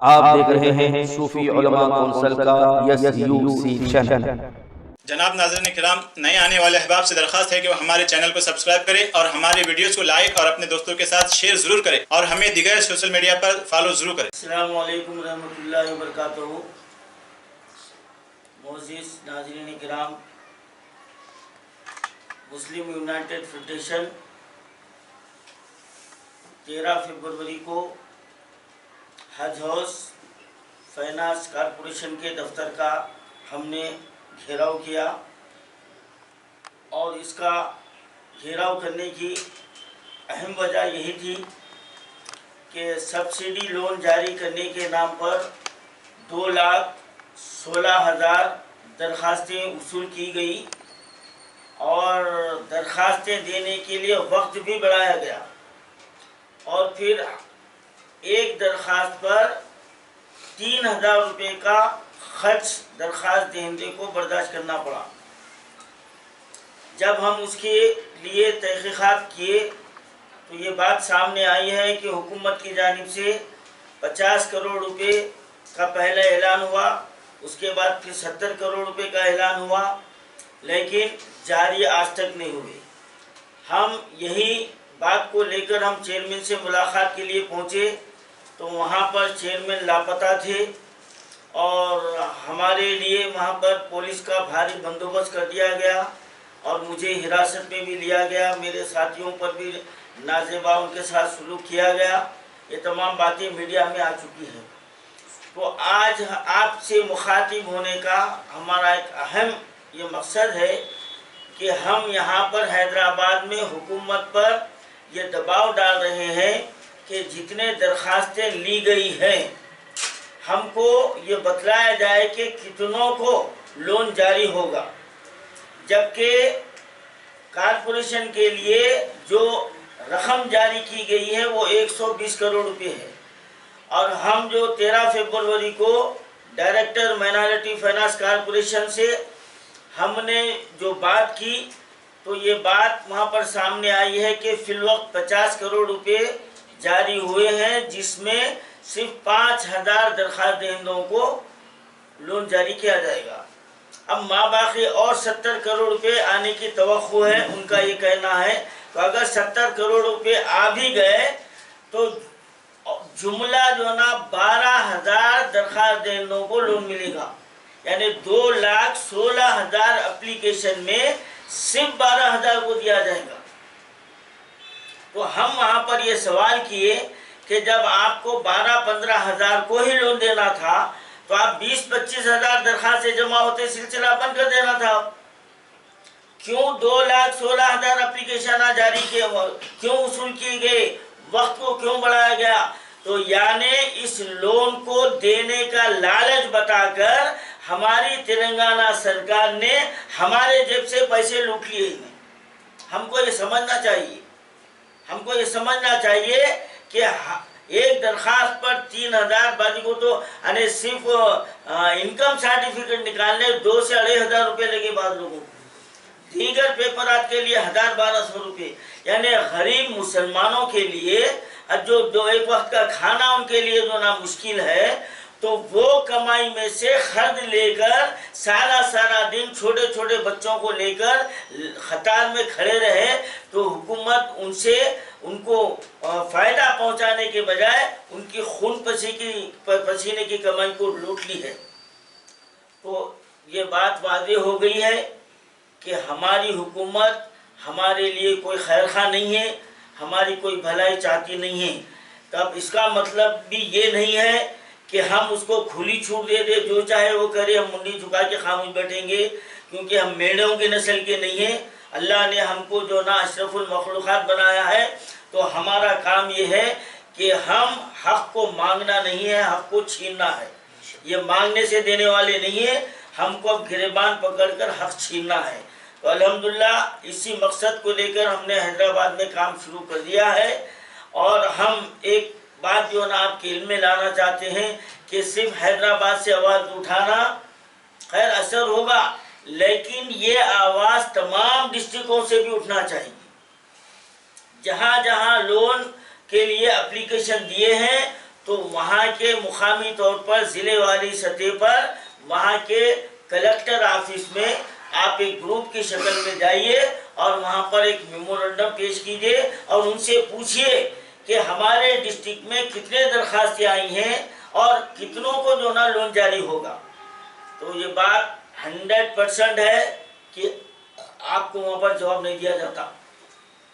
آپ دیکھ رہے ہیں صوفی علماء کونسل کا SUC چینل۔ جناب ناظرین کرام، نئے آنے والے احباب سے درخواست ہے کہ وہ ہمارے چینل کو سبسکرائب کریں اور ہمارے ویڈیوز کو لائک اور اپنے دوستوں کے ساتھ شیئر ضرور کریں اور ہمیں دیگر سوشل میڈیا پر فالو ضرور کریں۔ السلام علیکم ورحمۃ اللہ وبرکاتہ۔ معزز ناظرین کرام، مسلم یونائٹڈ فیڈریشن 13 فروری کو حج ہاؤس فائنانس کارپوریشن کے دفتر کا ہم نے گھیراؤ کیا، اور اس کا گھیراؤ کرنے کی اہم وجہ یہی تھی کہ سبسڈی لون جاری کرنے کے نام پر 2,16,000 درخواستیں وصول کی گئی اور درخواستیں دینے کے لیے وقت بھی بڑھایا گیا، اور پھر ایک درخواست پر 3,000 روپے کا خرچ درخواست دہندے کو برداشت کرنا پڑا۔ جب ہم اس کے لیے تحقیقات کیے تو یہ بات سامنے آئی ہے کہ حکومت کی جانب سے 50 کروڑ روپے کا پہلا اعلان ہوا، اس کے بعد پھر 70 کروڑ روپے کا اعلان ہوا، لیکن جاری آج تک نہیں ہوئے۔ ہم یہی بات کو لے کر ہم چیئرمین سے ملاقات کے لیے پہنچے تو وہاں پر چیئرمین لاپتہ تھے، اور ہمارے لیے وہاں پر پولیس کا بھاری بندوبست کر دیا گیا اور مجھے حراست میں بھی لیا گیا، میرے ساتھیوں پر بھی نازیبا ان کے ساتھ سلوک کیا گیا۔ یہ تمام باتیں میڈیا میں آ چکی ہیں۔ تو آج آپ سے مخاطب ہونے کا ہمارا ایک اہم یہ مقصد ہے کہ ہم یہاں پر حیدرآباد میں حکومت پر یہ دباؤ ڈال رہے ہیں کہ جتنے درخواستیں لی گئی ہیں ہم کو یہ بتلایا جائے کہ کتنوں کو لون جاری ہوگا، جبکہ کارپوریشن کے لیے جو رقم جاری کی گئی ہے وہ 120 کروڑ روپے ہے، اور ہم جو 13 فروری کو ڈائریکٹر مائنارٹی فائنانس کارپوریشن سے ہم نے جو بات کی تو یہ بات وہاں پر سامنے آئی ہے کہ فی الوقت 50 کروڑ روپے جاری ہوئے ہیں، جس میں صرف 5,000 درخواست دہندوں کو لون جاری کیا جائے گا۔ اب ماباقی اور 70 کروڑ روپے آنے کی توقع ہے، ان کا یہ کہنا ہے تو اگر 70 کروڑ روپے آ بھی گئے تو جملہ جو نا 12,000 درخواست دہندوں کو لون ملے گا، یعنی 2,16,000 اپلیکیشن میں صرف 12,000 کو دیا جائے گا۔ تو ہم وہاں پر یہ سوال کیے کہ جب آپ کو 12-15,000 کو ہی لون دینا تھا تو آپ 20-25,000 درخواستیں جمع ہوتے سلسلہ بند کر دینا تھا، کیوں 2,16,000 اپلیکیشن جاری کیے، کیوں وصول کیے گئے، وقت کو کیوں بڑھایا گیا؟ تو یعنی اس لون کو دینے کا لالچ بتا کر ہماری تلنگانہ سرکار نے ہمارے جیب سے پیسے لوٹ لیے ہیں۔ ہم کو یہ سمجھنا چاہیے، ہم کو یہ سمجھنا چاہیے کہ ایک درخواست پر 3,000 بازی کو تو صرف انکم سرٹیفکیٹ نکالنے 2 سے 2,500 روپے لگے بعض لوگوں کو، دیگر پیپرات کے لیے 1,000-1,200 روپے، یعنی غریب مسلمانوں کے لیے جو ایک وقت کا کھانا ان کے لیے جو نا مشکل ہے، تو وہ کمائی میں سے خرچ لے کر سارا دن چھوٹے چھوٹے بچوں کو لے کر قطار میں کھڑے رہے، تو حکومت ان کو فائدہ پہنچانے کے بجائے ان کی خون پسینے کی کمائی کو لوٹ لی ہے۔ تو یہ بات واضح ہو گئی ہے کہ ہماری حکومت ہمارے لیے کوئی خیر خواہ نہیں ہے، ہماری کوئی بھلائی چاہتی نہیں ہے۔ تب اس کا مطلب بھی یہ نہیں ہے کہ ہم اس کو کھلی چھوٹ دے دے، جو چاہے وہ کرے، ہم منڈی جھکا کے خاموش بیٹھیں گے، کیونکہ ہم میڑوں کی نسل کے نہیں ہیں۔ اللہ نے ہم کو جو نا اشرف المخلوقات بنایا ہے، تو ہمارا کام یہ ہے کہ ہم حق کو مانگنا نہیں ہے، حق کو چھیننا ہے۔ یہ مانگنے سے دینے والے نہیں ہیں، ہم کو اب گریبان پکڑ کر حق چھیننا ہے۔ تو الحمدللہ اسی مقصد کو لے کر ہم نے حیدرآباد میں کام شروع کر دیا ہے، اور ہم ایک بات جو نا آپ کے علم میں لانا چاہتے ہیں کہ صرف حیدرآباد سے آواز اٹھانا خیر اثر ہوگا، لیکن یہ آواز تمام ڈسٹرکوں سے بھی اٹھنا چاہیے۔ جہاں جہاں لون کے لیے اپلیکیشن دیے ہیں तो वहाँ के मुकामी तौर पर ज़िले वाली सतह पर वहाँ के कलेक्टर ऑफिस में आप एक ग्रुप की शक्ल में जाइए और वहाँ पर एक मेमोरेंडम पेश कीजिए और उनसे पूछिए कि हमारे डिस्ट्रिक्ट में कितने दरखास्तें आई हैं और कितनों को जो ना लोन जारी होगा। तो ये बात 100% है कि आपको वहाँ पर जवाब नहीं दिया जाता,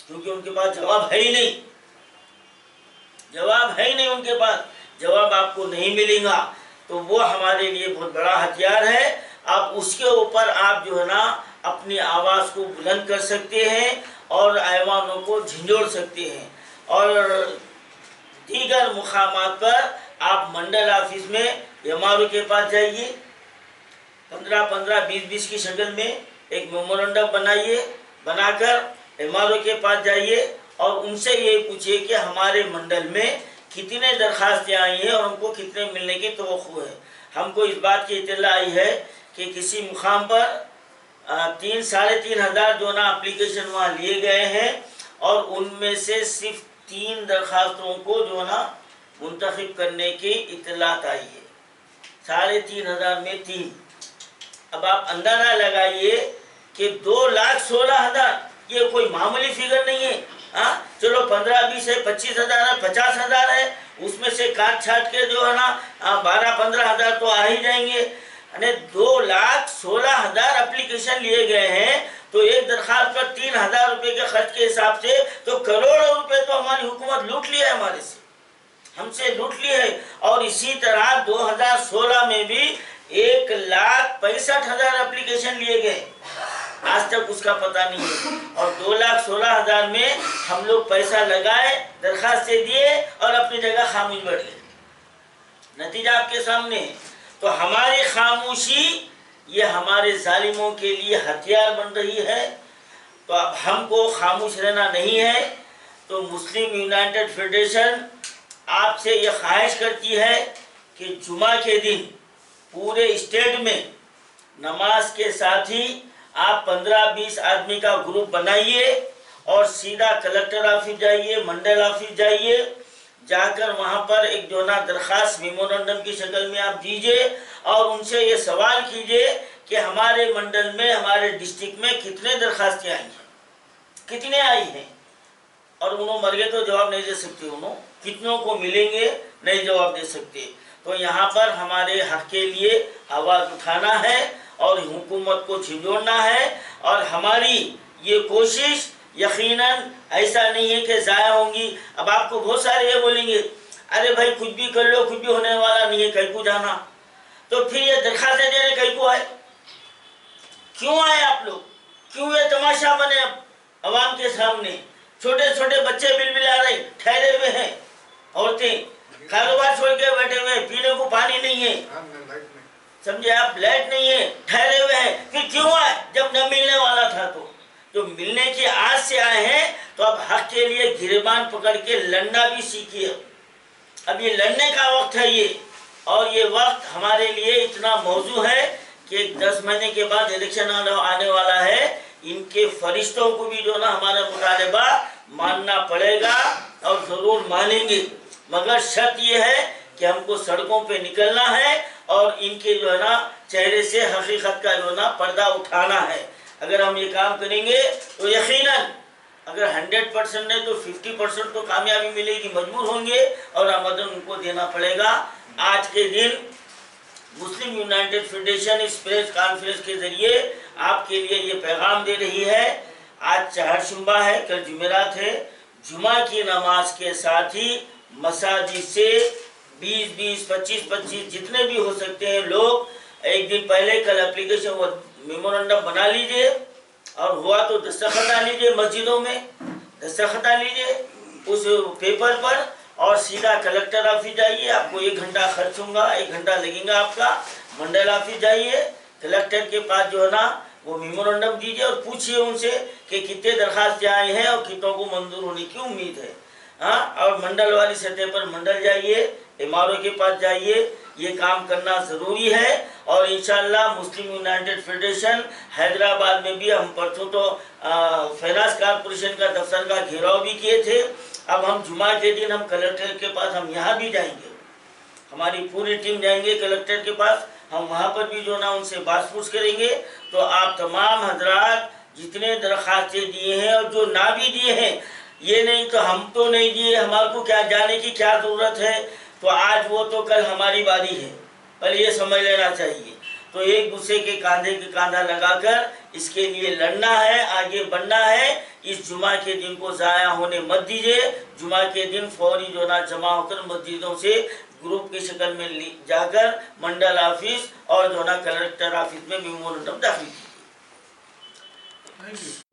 क्योंकि उनके पास जवाब है ही नहीं, जवाब है ही नहीं, उनके पास जवाब आपको नहीं मिलेगा। तो वो हमारे लिए बहुत बड़ा हथियार है। आप उसके ऊपर आप जो है ना अपनी आवाज़ को बुलंद कर सकते हैं और ऐवानों को झंझोड़ सकते हैं। और दीगर मुकामात पर आप मंडल ऑफिस में एमआरओ के पास जाइए, 15-15, 20-20 की शक्ल में एक मेमोरेंडम बनाइए, बनाकर एमआरओ के पास जाइए और उनसे ये पूछिए कि हमारे मंडल में कितने दरखास्तें आई हैं और उनको कितने मिलने की तवक्को है। हमको इस बात की इत्तला आई है कि किसी मुकाम पर 3-3.5 हज़ार जो ना एप्लीकेशन वहाँ लिए गए हैं और उनमें से सिर्फ 3 दरखास्तों को जो ना मुंतखब करने की इत्तलात आई है। 3.5 में 3। अब आप अंदाजा लगाइए कि 2,16,000 ये कोई मामूली फिगर नहीं है। हाँ चलो 15-20 है, 25 हज़ार है, 50 हज़ार है, उसमें से काट छाट के जो है ना 12-15 हज़ार तो आ ही जाएंगे। 2,16,000 एप्लीकेशन लिए गए हैं, तो एक दरखास्त पर 3,000 रुपये के खर्च के हिसाब से तो करोड़ों रुपए तो हमारी हुकूमत लूट लिया है, हमारे से हमसे लूट ली है। और इसी तरह 2016 में भी 1,65,000 एप्लीकेशन लिए गए, आज तक उसका पता नहीं है। और 2,16,000 में हम लोग पैसा लगाए, दरखास्त से दिए और अपनी जगह खामोश बैठ गए। नतीजा आपके सामने है। तो हमारी खामोशी ये हमारे जालिमों के लिए हथियार बन रही है। तो अब हमको खामोश रहना नहीं है। तो मुस्लिम यूनाइटेड फेडरेशन आपसे ये ख्वाहिश करती है कि जुमा के दिन पूरे स्टेट में नमाज के साथ ही आप 15-20 आदमी का ग्रुप बनाइए और सीधा कलेक्टर ऑफिस जाइए, मंडल ऑफिस जाइए, जाकर वहाँ पर एक जो ना दरखास्त मेमोरेंडम की शक्ल में आप दीजिए और उनसे ये सवाल कीजिए कि हमारे मंडल में, हमारे डिस्ट्रिक्ट में कितने दरखास्तें आई हैं, कितने आई हैं। और उन्होंने मर गए तो जवाब नहीं दे सकते, उन्होंने कितनों को मिलेंगे नहीं जवाब दे सकते। तो यहाँ पर हमारे हक के लिए आवाज़ उठाना है और हुकूमत को झिझोड़ना है। और हमारी ये कोशिश यकीनन ऐसा नहीं है कि ज़ाया होंगी। अब आपको बहुत सारे ये बोलेंगे अरे भाई कुछ भी कर लो, कुछ भी होने वाला नहीं है, कहीं को जाना। तो फिर ये दरखास्तें देने कहीं को आए, क्यों आए आप लोग? क्यों ये तमाशा बने अवाम के सामने? छोटे छोटे बच्चे बिलबिला रहे, ठहरे हुए हैं, औरतें कारोबार छोड़ के बैठे हुए हैं, पीने को पानी नहीं है, समझे आप, लाइट नहीं है, ठहरे हुए हैं। फिर क्यों आए जब न मिलने वाला था? तो मिलने की आस से आए हैं। तो अब हक के लिए गिरबान पकड़ के लड़ना भी सीखिए। अब ये लड़ने का वक्त है ये, और ये वक्त हमारे लिए इतना मौजू है कि 10 महीने के बाद इलेक्शन आने वाला है। इनके फरिश्तों को भी जो ना हमारा मुतालबा मानना पड़ेगा और ज़रूर मानेंगे, मगर शर्त ये है कि हमको सड़कों पे निकलना है और इनके जो है ना चेहरे से हकीकत का जो ना पर्दा उठाना है। अगर हम ये काम करेंगे तो यकीनन अगर 100% नहीं तो 50% तो कामयाबी मिलेगी, मजबूर होंगे और आमदन उनको देना पड़ेगा। आज के दिन मुस्लिम यूनाइटेड फेडरेशन इस प्रेस कॉन्फ्रेंस के जरिए आपके लिए ये पैगाम दे रही है। आज चहारशंबा है, कल जुमेरात है। जुमा की नमाज के साथ ही मसाजिद से 20-20, 25-25 जितने भी हो सकते हैं लोग एक दिन पहले कल एप्लीकेशन मेमोरेंडम बना लीजिए और हुआ तो दस्तखत डाल लीजिए, मस्जिदों में दस्तखत डाल लीजिए उस पेपर पर और सीधा कलेक्टर ऑफिस जाइए। आपको 1 घंटा खर्च होगा, 1 घंटा लगेगा आपका। मंडल ऑफिस जाइए, कलेक्टर के पास जो है ना वो मेमोरेंडम दीजिए और पूछिए उनसे कि कितने दरखास्त आए हैं और कितनों को मंजूर होने की उम्मीद है। हाँ, और मंडल वाली सतह पर मंडल जाइए, एमआरओ के पास जाइए, ये काम करना ज़रूरी है। और इंशाअल्लाह मुस्लिम यूनाइटेड फेडरेशन हैदराबाद में भी हम परसों तो फाइनेंस कॉर्पोरेशन का दफ्तर का घेराव भी किए थे। अब हम जुमा के दिन हम कलेक्टर के पास हम यहाँ भी जाएंगे हमारी पूरी टीम जाएंगे कलेक्टर के पास, हम वहाँ पर भी जो ना उनसे बात पूछ करेंगे। तो आप तमाम हजरात जितने दरख्वास्तें दिए हैं और जो ना भी दिए हैं, ये नहीं तो हम तो नहीं दिए, हमारे को क्या जाने की क्या ज़रूरत है, तो आज वो तो कल हमारी बारी है, पर ये समझ लेना चाहिए। तो एक दूसरे के कांधे के कांधा लगाकर इसके लिए लड़ना है, आगे बढ़ना है। इस जुमा के दिन को ज़ाया होने मत दीजिए। जुमा के दिन फौरी जो ना जमा होकर मस्जिदों से ग्रुप की शक्ल में जाकर मंडल ऑफिस और जो ना कलेक्टर ऑफिस में मेमोरेंडम दाखिल कीजिए।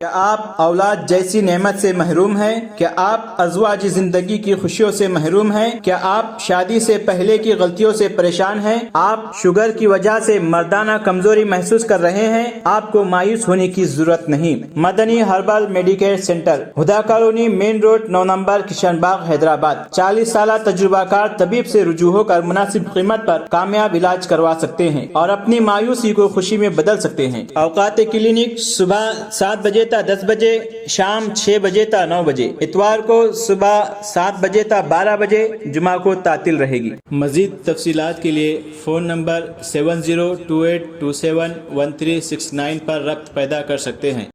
क्या आप औलाद जैसी नेमत से महरूम हैं? क्या आप अज़वाजी ज़िंदगी की खुशियों से महरूम हैं? क्या आप शादी से पहले की गलतियों से परेशान हैं? आप शुगर की वजह से मर्दाना कमजोरी महसूस कर रहे हैं? आपको मायूस होने की जरूरत नहीं। Madani herbal medicare centre, Huda colony, main road, 9 number, Kishanbagh, Hyderabad. 40 साल तजुर्बाकार तबीब से रुजू होकर मुनासिब कीमत पर कामयाब इलाज करवा सकते हैं और अपनी मायूसी को खुशी में बदल सकते हैं। औकात क्लिनिक सुबह 7 बजे तक 10 बजे, शाम 6 बजे तक 9 बजे, इतवार को सुबह 7 बजे तक 12 बजे, जुमा को तातिल रहेगी। मजीद तफसीलात के लिए फ़ोन नंबर 7028271369 पर रब्त पैदा कर सकते हैं।